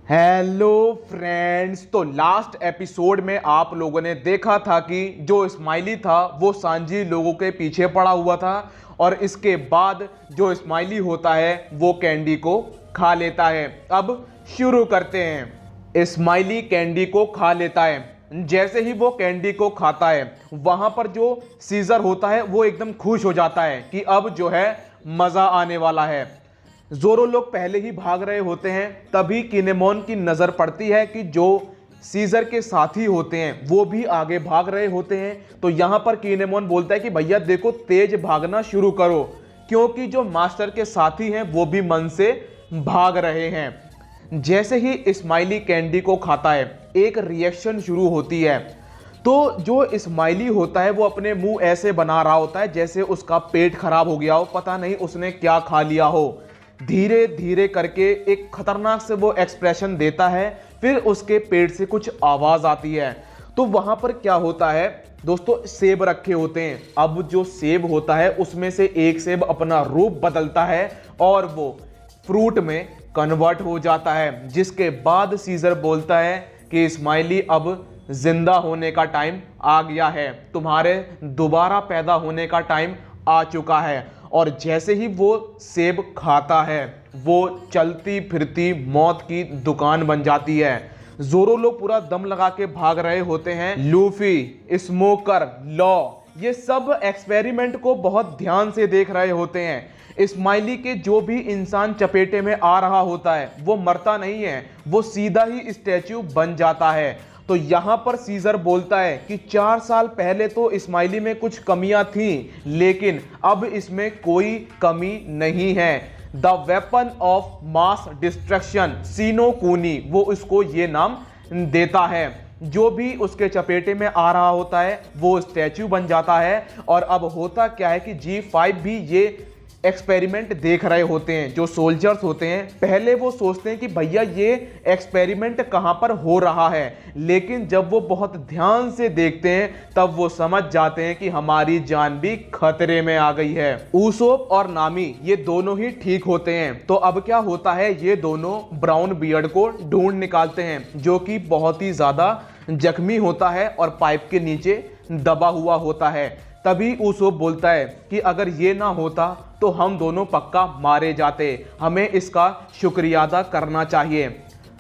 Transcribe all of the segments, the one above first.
Hello friends. तो last episode में आप लोगों ने देखा था कि जो स्माइली था वो सांजी लोगों के पीछे पड़ा हुआ था और इसके बाद जो स्माइली होता है वो कैंडी को खा लेता है। अब शुरू करते हैं। स्माइली कैंडी को खा लेता है। जैसे ही वो कैंडी को खाता है वहां पर जो सीजर होता है वो एकदम खुश हो जाता है कि अब जो है मजा आने वाला है। जोरो लोग पहले ही भाग रहे होते हैं, तभी किनेमोन की नजर पड़ती है कि जो सीजर के साथी होते हैं वो भी आगे भाग रहे होते हैं। तो यहां पर किनेमोन बोलता है कि भैया देखो तेज भागना शुरू करो, क्योंकि जो मास्टर के साथी हैं वो भी मन से भाग रहे हैं। जैसे ही स्माइली कैंडी को खाता है एक रिएक्शन शुरू होती है। तो जो स्माइली होता है वो अपने मुंह ऐसे बना रहा होता है जैसे उसका पेट खराब हो गया हो, पता नहीं उसने क्या खा लिया हो। धीरे धीरे करके एक खतरनाक से वो एक्सप्रेशन देता है, फिर उसके पेट से कुछ आवाज आती है। तो वहां पर क्या होता है दोस्तों, सेब रखे होते हैं। अब जो सेब होता है उसमें से एक सेब अपना रूप बदलता है और वो फ्रूट में कन्वर्ट हो जाता है, जिसके बाद सीजर बोलता है कि स्माइली अब जिंदा होने का टाइम आ गया है, तुम्हारे दोबारा पैदा होने का टाइम आ चुका है। और जैसे ही वो सेब खाता है वो चलती फिरती मौत की दुकान बन जाती है। जोरो लोग पूरा दम लगा के भाग रहे होते हैं। लूफी, स्मोकर, लॉ ये सब एक्सपेरिमेंट को बहुत ध्यान से देख रहे होते हैं। स्माइली के जो भी इंसान चपेटे में आ रहा होता है वो मरता नहीं है, वो सीधा ही स्टैच्यू बन जाता है। तो यहां पर सीजर बोलता है कि 4 साल पहले तो स्माइली में कुछ कमियां थी, लेकिन अब इसमें कोई कमी नहीं है। The weapon of mass destruction सीनो कूनी, वो उसको ये नाम देता है। जो भी उसके चपेटे में आ रहा होता है वो स्टैच्यू बन जाता है। और अब होता क्या है कि G5 भी ये एक्सपेरिमेंट देख रहे होते हैं। जो सोल्जर्स होते हैं पहले वो सोचते हैं कि भैया ये एक्सपेरिमेंट कहां पर हो रहा है, लेकिन जब वो बहुत ध्यान से देखते हैं तब वो समझ जाते हैं कि हमारी जान भी खतरे में आ गई है। ऊसोप और नामी ये दोनों ही ठीक होते हैं। तो अब क्या होता है, ये दोनों ब्राउन बियर्ड को ढूंढ निकालते हैं जो कि बहुत ही ज्यादा जख्मी होता है और पाइप के नीचे दबा हुआ होता है। तभी ऊसोप बोलता है कि अगर ये ना होता तो हम दोनों पक्का मारे जाते, हमें इसका शुक्रिया अदा करना चाहिए,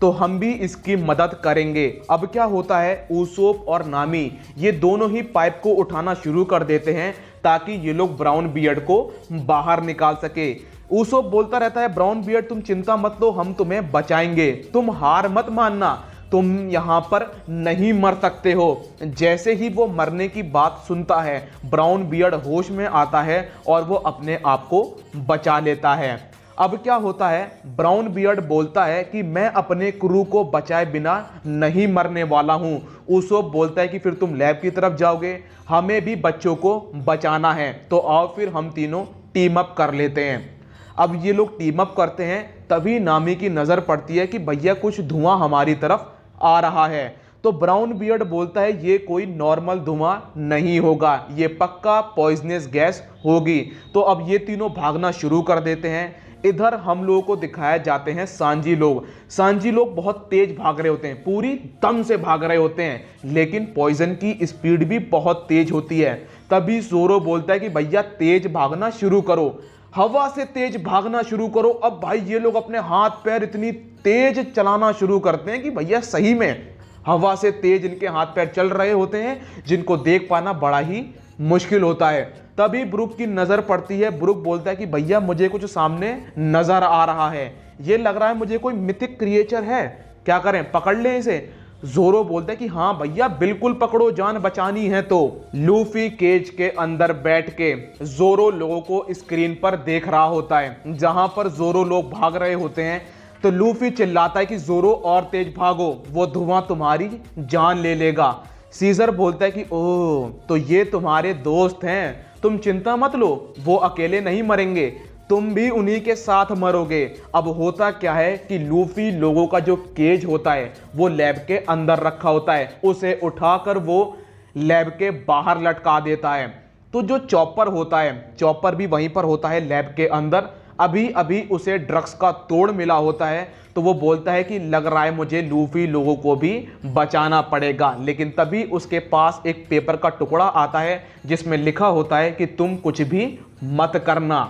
तो हम भी इसकी मदद करेंगे। अब क्या होता है, ऊसोप और नामी ये दोनों ही पाइप को उठाना शुरू कर देते हैं ताकि ये लोग ब्राउन बियर्ड को बाहर निकाल सके। ऊसोप बोलता रहता है ब्राउन बियर्ड तुम चिंता मत लो, हम तुम्हें बचाएंगे, तुम हार मत मानना, तुम यहां पर नहीं मर सकते हो। जैसे ही वो मरने की बात सुनता है ब्राउन बियर्ड होश में आता है और वो अपने आप को बचा लेता है। अब क्या होता है, ब्राउन बियर्ड बोलता है कि मैं अपने क्रू को बचाए बिना नहीं मरने वाला हूं। ऊसोप बोलता है कि फिर तुम लैब की तरफ जाओगे, हमें भी बच्चों को बचाना है, तो आओ फिर हम तीनों टीम अप कर लेते हैं। अब ये लोग टीम अप करते हैं, तभी नामी की नजर पड़ती है कि भैया कुछ धुआं हमारी तरफ आ रहा है। तो ब्राउन बियर्ड बोलता है ये कोई नॉर्मल धुआं नहीं होगा, ये पक्का पॉइजनस गैस होगी। तो अब ये तीनों भागना शुरू कर देते हैं। इधर हम लोगों को दिखाया जाते हैं सांजी लोग। सांजी लोग बहुत तेज भाग रहे होते हैं, पूरी दम से भाग रहे होते हैं, लेकिन पॉइजन की स्पीड भी बहुत तेज होती है। तभी जोरो बोलता है कि भैया तेज भागना शुरू करो, हवा से तेज भागना शुरू करो। अब भाई ये लोग अपने हाथ पैर इतनी तेज चलाना शुरू करते हैं कि भैया सही में हवा से तेज इनके हाथ पैर चल रहे होते हैं, जिनको देख पाना बड़ा ही मुश्किल होता है। तभी ब्रुक की नजर पड़ती है। ब्रुक बोलता है कि भैया मुझे कुछ सामने नजर आ रहा है, ये लग रहा है मुझे कोई मिथिक क्रिएचर है, क्या करें, पकड़ लें इसे। जोरो बोलता है कि हाँ भैया बिल्कुल पकड़ो, जान बचानी है। तो लूफी केज के अंदर बैठ के जोरो लोगों को स्क्रीन पर देख रहा होता है। जहां पर जोरो लोग भाग रहे होते हैं तो लूफी चिल्लाता है कि जोरो और तेज भागो, वो धुआं तुम्हारी जान ले लेगा। सीजर बोलता है कि ओह तो ये तुम्हारे दोस्त हैं, तुम चिंता मत लो, वो अकेले नहीं मरेंगे, तुम भी उन्हीं के साथ मरोगे। अब होता क्या है कि लूफी लोगों का जो केज होता है वो लैब के अंदर रखा होता है, उसे उठाकर वो लैब के बाहर लटका देता है। तो जो चॉपर होता है, चॉपर भी वहीं पर होता है लैब के अंदर। अभी अभी उसे ड्रग्स का तोड़ मिला होता है, तो वो बोलता है कि लग रहा है मुझे लूफी लोगों को भी बचाना पड़ेगा। लेकिन तभी उसके पास एक पेपर का टुकड़ा आता है जिसमें लिखा होता है कि तुम कुछ भी मत करना।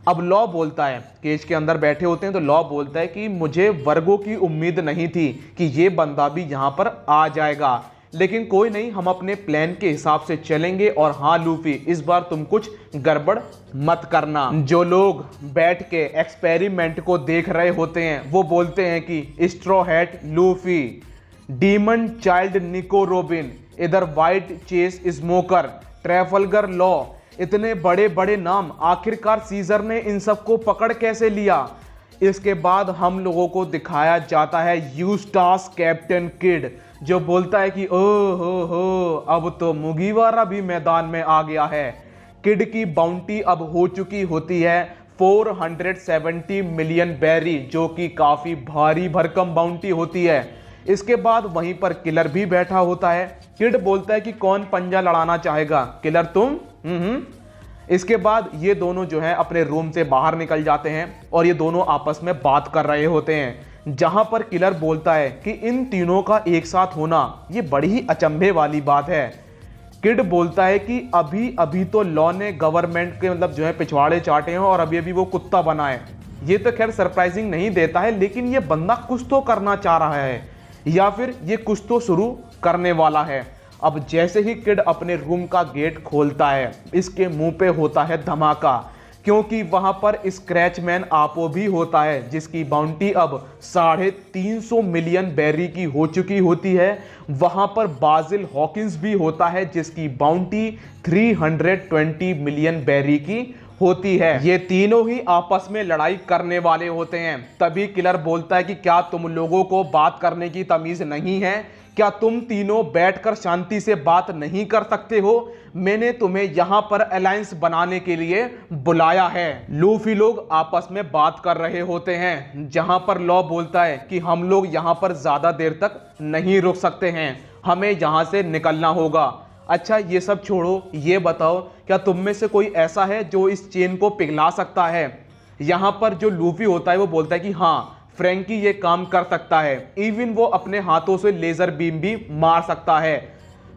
अब लॉ बोलता है, केज के अंदर बैठे होते हैं, तो लॉ बोलता है कि मुझे वर्गों की उम्मीद नहीं थी कि ये बंदा भी यहाँ पर आ जाएगा, लेकिन कोई नहीं, हम अपने प्लान के हिसाब से चलेंगे। और हाँ लूफी, इस बार तुम कुछ गड़बड़ मत करना। जो लोग बैठ के एक्सपेरिमेंट को देख रहे होते हैं वो बोलते हैं कि straw hat Luffy, demon child Nico Robin, इधर white chase Smoker, Trafalgar Law, इतने बड़े बड़े नाम, आखिरकार सीजर ने इन सबको पकड़ कैसे लिया। इसके बाद हम लोगों को दिखाया जाता है यूस्टास कैप्टन किड, जो बोलता है कि ओह हो अब तो मुगीवारा भी मैदान में आ गया है। किड की बाउंटी अब हो चुकी होती है 470 मिलियन बैरी, जो कि काफी भारी भरकम बाउंटी होती है। इसके बाद वहीं पर किलर भी बैठा होता है। किड बोलता है कि कौन पंजा लड़ाना चाहेगा, किलर तुम। इसके बाद ये दोनों जो है अपने रूम से बाहर निकल जाते हैं और ये दोनों आपस में बात कर रहे होते हैं, जहां पर किलर बोलता है कि इन तीनों का एक साथ होना ये बड़ी ही अचंभे वाली बात है। किड बोलता है कि अभी अभी तो लॉ ने गवर्नमेंट के मतलब जो है पिछवाड़े चाटे हैं और अभी अभी वो कुत्ता बना है। ये तो खैर सरप्राइजिंग नहीं देता है, लेकिन ये बंदा कुछ तो करना चाह रहा है या फिर ये कुछ तो शुरू करने वाला है। अब जैसे ही किड अपने रूम का गेट खोलता है, इसके मुंह पे होता है धमाका, क्योंकि वहां पर स्क्रैचमैन आपो भी होता है, जिसकी बाउंटी अब 350 मिलियन बैरी की हो चुकी होती है। वहां पर बाजिल हॉकिंस भी होता है, जिसकी बाउंटी 320 मिलियन बैरी की होती है। ये तीनों ही आपस में लड़ाई करने वाले होते हैं। तभी किलर बोलता है कि क्या तुम लोगों को बात करने की तमीज नहीं है? क्या तुम तीनों बैठकर शांति से बात नहीं कर सकते हो? मैंने तुम्हें यहां पर अलायंस बनाने के लिए बुलाया है। लूफी लोग आपस में बात कर रहे होते हैं, जहां पर लॉ बोलता है कि हम लोग यहां पर ज्यादा देर तक नहीं रुक सकते हैं, हमें यहां से निकलना होगा। अच्छा ये सब छोड़ो, ये बताओ क्या तुम में से कोई ऐसा है जो इस चेन को पिघला सकता है? यहां पर जो लूफी होता है वो बोलता है कि हाँ, फ्रैंकी ये काम कर सकता है, इवन वो अपने हाथों से लेजर बीम भी मार सकता है।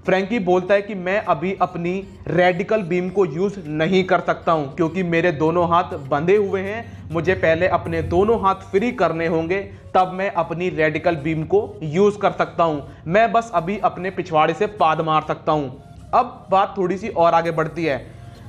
फ्रैंकी बोलता है कि मैं अभी अपनी रेडिकल बीम को यूज नहीं कर सकता हूं, क्योंकि मेरे दोनों हाथ बंधे हुए हैं, मुझे पहले अपने दोनों हाथ फ्री करने होंगे, तब मैं अपनी रेडिकल बीम को यूज कर सकता हूं। मैं बस अभी अपने पिछवाड़े से पाद मार सकता हूं। अब बात थोड़ी सी और आगे बढ़ती है।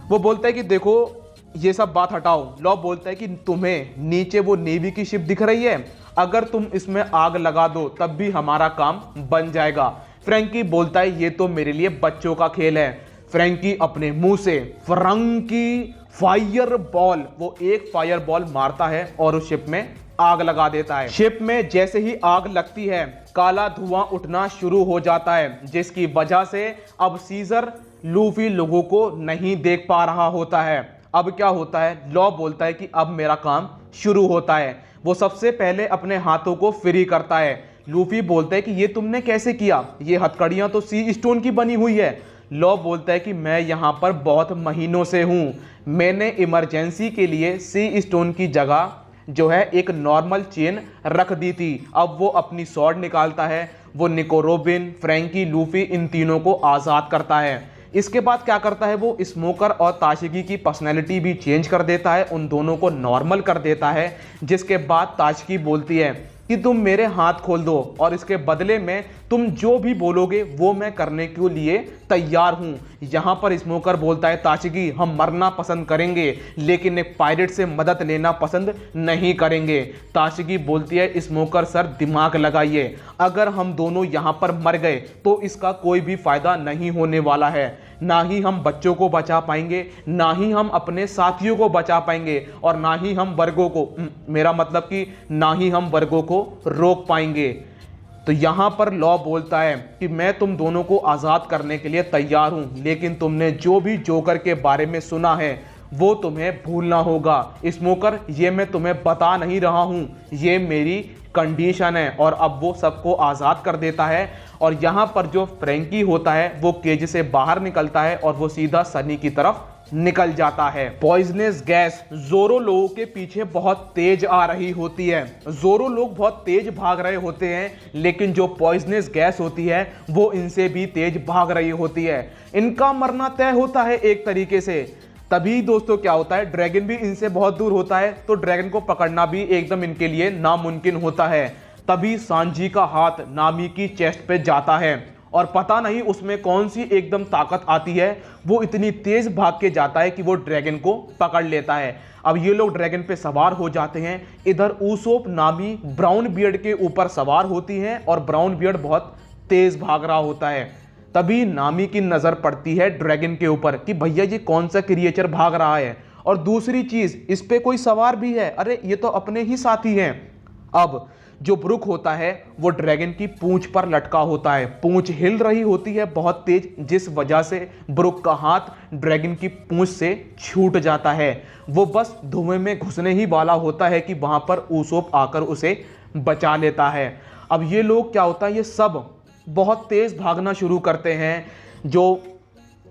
वो बोलता है कि देखो ये सब बात हटाओ। लॉ बोलता है कि तुम्हें नीचे वो नेवी की शिप दिख रही है, अगर तुम इसमें आग लगा दो तब भी हमारा काम बन जाएगा। फ्रैंकी बोलता है ये तो मेरे लिए बच्चों का खेल है। फ्रैंकी अपने मुंह से फ्रंकी फायर बॉल, वो एक फायर बॉल मारता है और उस शिप में आग लगा देता है। शिप में जैसे ही आग लगती है, काला धुआं उठना शुरू हो जाता है, जिसकी वजह से अब सीजर लूफी लोगों को नहीं देख पा रहा होता है। अब क्या होता है, लॉ बोलता है कि अब मेरा काम शुरू होता है। वो सबसे पहले अपने हाथों को फ्री करता है। लूफी बोलता है कि ये तुमने कैसे किया? ये हथकड़ियां तो सी स्टोन की बनी हुई है। लॉ बोलता है कि मैं यहाँ पर बहुत महीनों से हूँ, मैंने इमरजेंसी के लिए सी स्टोन की जगह जो है एक नॉर्मल चेन रख दी थी। अब वो अपनी स्वॉर्ड निकालता है, वो निको रोबिन, फ्रैंकी, लूफी इन तीनों को आज़ाद करता है। इसके बाद क्या करता है, वो स्मोकर और ताशिकी की पर्सनैलिटी भी चेंज कर देता है, उन दोनों को नॉर्मल कर देता है। जिसके बाद ताशिकी बोलती है कि तुम मेरे हाथ खोल दो और इसके बदले में तुम जो भी बोलोगे वो मैं करने के लिए तैयार हूं। यहां पर स्मोकर बोलता है ताशिकी हम मरना पसंद करेंगे लेकिन एक पायरेट से मदद लेना पसंद नहीं करेंगे। ताशिकी बोलती है स्मोकर सर दिमाग लगाइए, अगर हम दोनों यहां पर मर गए तो इसका कोई भी फायदा नहीं होने वाला है, ना ही हम बच्चों को बचा पाएंगे, ना ही हम अपने साथियों को बचा पाएंगे और ना ही हम वर्गों को, मेरा मतलब कि ना ही हम वर्गों को रोक पाएंगे। तो यहां पर लॉ बोलता है कि मैं तुम दोनों को आज़ाद करने के लिए तैयार हूं, लेकिन तुमने जो भी जोकर के बारे में सुना है वो तुम्हें भूलना होगा। स्मोकर ये मैं तुम्हें बता नहीं रहा हूं, ये मेरी कंडीशन है। और अब वो सबको आज़ाद कर देता है और यहाँ पर जो फ्रैंकी होता है वो केज से बाहर निकलता है और वो सीधा सनी की तरफ निकल जाता है। पॉइजनस गैस जोरो लोगों के पीछे बहुत तेज आ रही होती है। जोरो लोग बहुत तेज भाग रहे होते हैं, लेकिन जो पॉइजनस गैस होती है वो इनसे भी तेज भाग रही होती है। इनका मरना तय होता है एक तरीके से। तभी दोस्तों क्या होता है, ड्रैगन भी इनसे बहुत दूर होता है, तो ड्रैगन को पकड़ना भी एकदम इनके लिए नामुमकिन होता है। तभी सांजी का हाथ नामी की चेस्ट पे जाता है और पता नहीं उसमें कौन सी एकदम ताकत आती है, वो इतनी तेज भाग के जाता है कि वो ड्रैगन को पकड़ लेता है। अब ये लोग ड्रैगन पे सवार हो जाते हैं। इधर ऊसोप नामी ब्राउन बियर्ड के ऊपर सवार होती है और ब्राउन बियर्ड बहुत तेज भाग रहा होता है। तभी नामी की नजर पड़ती है ड्रैगन के ऊपर कि भैया ये कौन सा क्रिएचर भाग रहा है, और दूसरी चीज इस पे कोई सवार भी है, अरे ये तो अपने ही साथी हैं। अब जो ब्रुक होता है वो ड्रैगन की पूंछ पर लटका होता है। पूंछ हिल रही होती है बहुत तेज, जिस वजह से ब्रुक का हाथ ड्रैगन की पूंछ से छूट जाता है। वो बस धुएं में घुसने ही वाला होता है कि वहां पर ऊसोप आकर उसे बचा लेता है। अब ये लोग क्या होता है, ये सब बहुत तेज भागना शुरू करते हैं। जो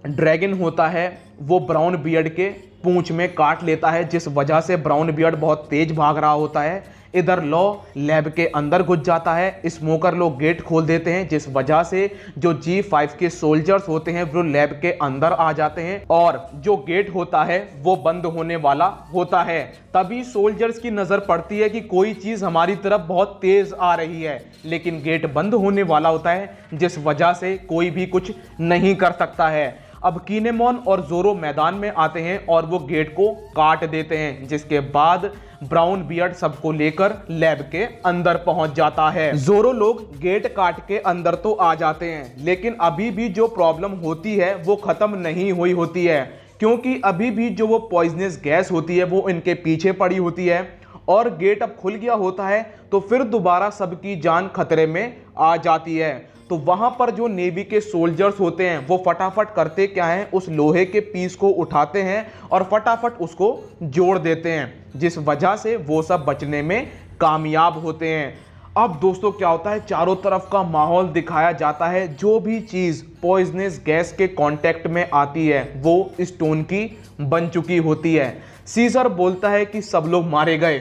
ड्रैगन होता है वो ब्राउन बियर्ड के पूंछ में काट लेता है, जिस वजह से ब्राउन बियर्ड बहुत तेज भाग रहा होता है। इधर लॉ लैब के अंदर घुस जाता है। स्मोकर लोग गेट खोल देते हैं, जिस वजह से जो G5 के सोल्जर्स होते हैं वो लैब के अंदर आ जाते हैं और जो गेट होता है वो बंद होने वाला होता है। तभी सोल्जर्स की नजर पड़ती है कि कोई चीज हमारी तरफ बहुत तेज आ रही है, लेकिन गेट बंद होने वाला होता है, जिस वजह से कोई भी कुछ नहीं कर सकता है। अब कीनेमोन और जोरो मैदान में आते हैं और वो गेट को काट देते हैं, जिसके बाद ब्राउन बियर्ड सबको लेकर लैब के अंदर पहुंच जाता है। जोरो लोग गेट काट के अंदर तो आ जाते हैं, लेकिन अभी भी जो प्रॉब्लम होती है वो खत्म नहीं हुई होती है, क्योंकि अभी भी जो वो पॉइजनस गैस होती है वो इनके पीछे पड़ी होती है और गेट अब खुल गया होता है, तो फिर दोबारा सबकी जान खतरे में आ जाती है। तो वहां पर जो नेवी के सोल्जर्स होते हैं वो फटाफट करते क्या है, उस लोहे के पीस को उठाते हैं और फटाफट उसको जोड़ देते हैं, जिस वजह से वो सब बचने में कामयाब होते हैं। अब दोस्तों क्या होता है, चारों तरफ का माहौल दिखाया जाता है। जो भी चीज पॉइजनस गैस के कांटेक्ट में आती है वो स्टोन की बन चुकी होती है। सीजर बोलता है कि सब लोग मारे गए,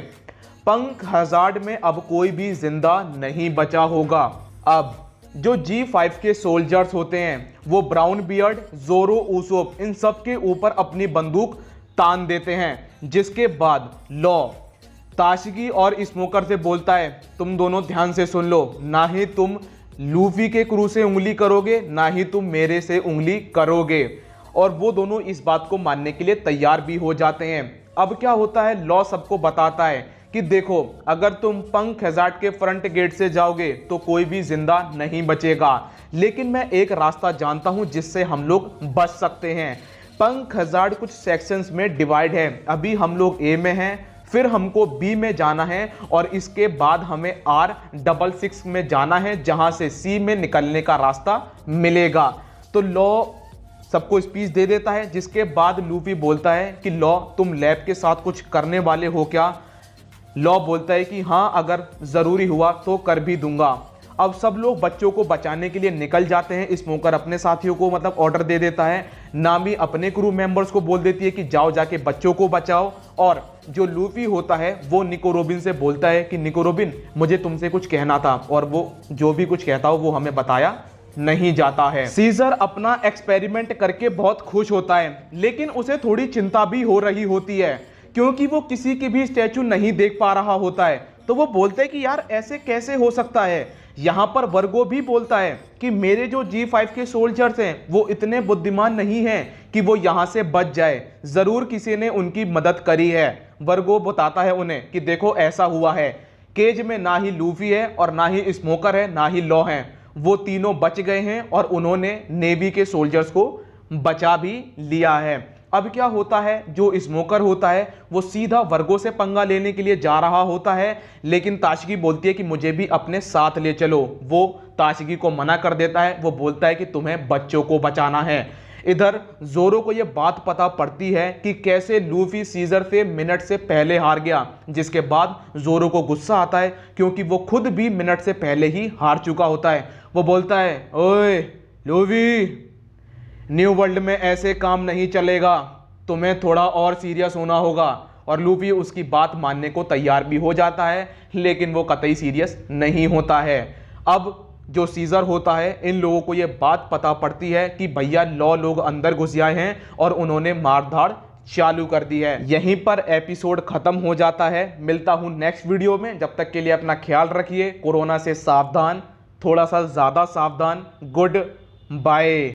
पंख हजार्ड में अब कोई भी जिंदा नहीं बचा होगा। अब जो G5 के सोल्जर्स होते हैं वो ब्राउन बियर्ड, जोरो, ऊसोप इन सब के ऊपर अपनी बंदूक तान देते हैं, जिसके बाद लॉ ताशगी और स्मोकर से बोलता है तुम दोनों ध्यान से सुन लो, ना ही तुम लूफी के क्रू से उंगली करोगे ना ही तुम मेरे से उंगली करोगे। और वो दोनों इस बात को मानने के लिए तैयार भी हो जाते हैं। अब क्या होता है, लॉ सबको बताता है कि देखो अगर तुम पंख हजार्ड के फ्रंट गेट से जाओगे तो कोई भी जिंदा नहीं बचेगा, लेकिन मैं एक रास्ता जानता हूं जिससे हम लोग बच सकते हैं। पंख हजार्ड कुछ सेक्शंस में डिवाइड है, अभी हम लोग ए में हैं, फिर हमको बी में जाना है और इसके बाद हमें R66 में जाना है, जहां से सी में निकलने का रास्ता मिलेगा। तो लॉ सबको स्पीच दे देता है, जिसके बाद लूफी बोलता है कि लॉ तुम लैब के साथ कुछ करने वाले हो क्या। लॉ बोलता है कि हाँ अगर जरूरी हुआ तो कर भी दूंगा। अब सब लोग बच्चों को बचाने के लिए निकल जाते हैं। स्मोकर अपने साथियों को मतलब ऑर्डर दे देता है, नामी अपने क्रू मेंबर्स को बोल देती है कि जाओ जाके बच्चों को बचाओ। और जो लूफी होता है वो निको रोबिन से बोलता है कि निको रोबिन मुझे तुमसे कुछ कहना था, और वो जो भी कुछ कहता हो वो हमें बताया नहीं जाता है। सीजर अपना एक्सपेरिमेंट करके बहुत खुश होता है, लेकिन उसे थोड़ी चिंता भी हो रही होती है, क्योंकि वो किसी की भी स्टैचू नहीं देख पा रहा होता है। तो वो बोलते हैं कि यार ऐसे कैसे हो सकता है। यहाँ पर वर्गो भी बोलता है कि मेरे जो G5 के सोल्जर्स हैं वो इतने बुद्धिमान नहीं हैं कि वो यहाँ से बच जाए, जरूर किसी ने उनकी मदद करी है। वर्गो बताता है उन्हें कि देखो ऐसा हुआ है, केज में ना ही लूफी है और ना ही स्मोकर है ना ही लॉ है, वो तीनों बच गए हैं और उन्होंने नेवी के सोल्जर्स को बचा भी लिया है। अब क्या होता है, जो स्मोकर होता है वो सीधा वर्गो से पंगा लेने के लिए जा रहा होता है, लेकिन ताशगी बोलती है कि मुझे भी अपने साथ ले चलो। वो ताशगी को मना कर देता है, वो बोलता है कि तुम्हें बच्चों को बचाना है। इधर जोरो को यह बात पता पड़ती है कि कैसे लूफी सीजर से मिनट से पहले हार गया, जिसके बाद जोरो को गुस्सा आता है, क्योंकि वो खुद भी मिनट से पहले ही हार चुका होता है। वो बोलता है ओए लूफी, न्यू वर्ल्ड में ऐसे काम नहीं चलेगा, तुम्हें थोड़ा और सीरियस होना होगा। और लूफी उसकी बात मानने को तैयार भी हो जाता है, लेकिन वो कतई सीरियस नहीं होता है। अब जो सीजर होता है, इन लोगों को ये बात पता पड़ती है कि भैया लॉ लोग अंदर घुस आए हैं और उन्होंने मारधाड़ चालू कर दी है। यहीं पर एपिसोड खत्म हो जाता है। मिलता हूं नेक्स्ट वीडियो में, जब तक के लिए अपना ख्याल रखिए। कोरोना से सावधान, थोड़ा सा ज्यादा सावधान। Good bye.